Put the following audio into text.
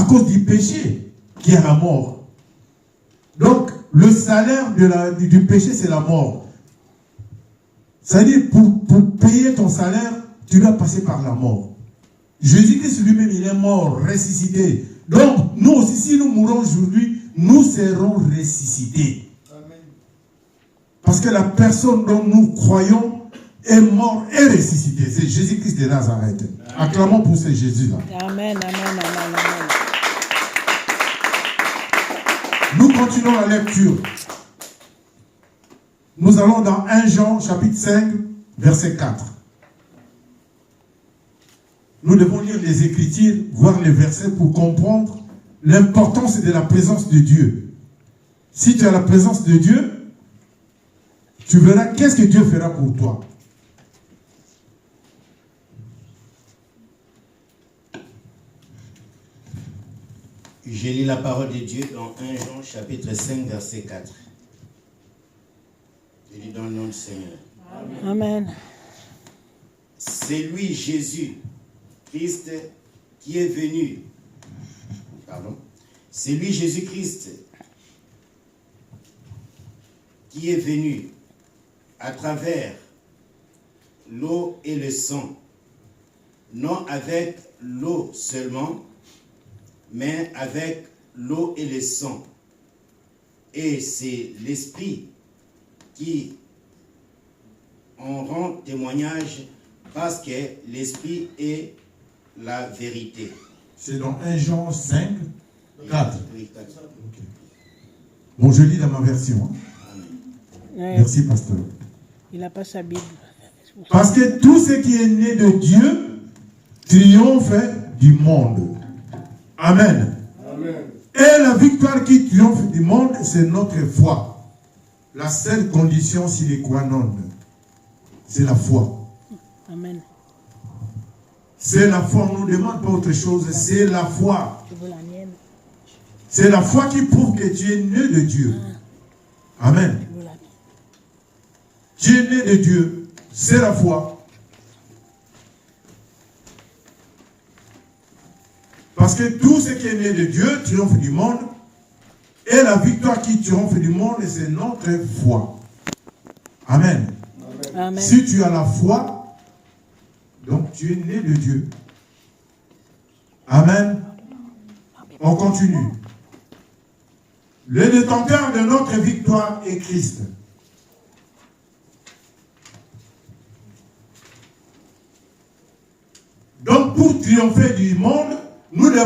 cause du péché qui est la mort. Donc, le salaire du péché, c'est la mort. C'est-à-dire, pour payer ton salaire, tu dois passer par la mort. Jésus-Christ lui-même, il est mort, ressuscité. Donc, nous aussi, si nous mourons aujourd'hui, nous serons ressuscités. Amen. Parce que la personne dont nous croyons est mort et ressuscité. C'est Jésus-Christ de Nazareth. Acclamons pour ce Jésus-là. Amen, amen, amen, amen. Nous continuons la lecture. Nous allons dans 1 Jean, chapitre 5, verset 4. Nous devons lire les Écritures, voir les versets pour comprendre l'importance de la présence de Dieu. Si tu as la présence de Dieu, tu verras qu'est-ce que Dieu fera pour toi. Je lis la parole de Dieu dans 1 Jean chapitre 5 verset 4. Je lis dans le nom du Seigneur. Amen. C'est lui, Jésus, Christ, qui est venu. C'est lui, Jésus-Christ, qui est venu à travers l'eau et le sang. Non avec l'eau seulement, mais avec l'eau et le sang. Et c'est l'Esprit qui en rend témoignage parce que l'Esprit est la vérité. C'est dans 1 Jean 5, 4. Oui, 4. Okay. Bon, je lis dans ma version. Merci, pasteur. Il n'a pas sa Bible. Parce que tout ce qui est né de Dieu triomphe du monde. Amen. Amen. Et la victoire qui triomphe du monde, c'est notre foi. La seule condition sine qua non, c'est la foi. Amen. C'est la foi, on ne nous demande pas autre chose, c'est la foi. C'est la foi qui prouve que tu es né de Dieu. Amen. Tu es né de Dieu, c'est la foi. Parce que tout ce qui est né de Dieu triomphe du monde. Et la victoire qui triomphe du monde, c'est notre foi. Amen. Amen. Si tu as la foi, donc tu es né de Dieu. Amen. On continue. Le détenteur de notre victoire est Christ. Donc pour triompher du monde, nous devons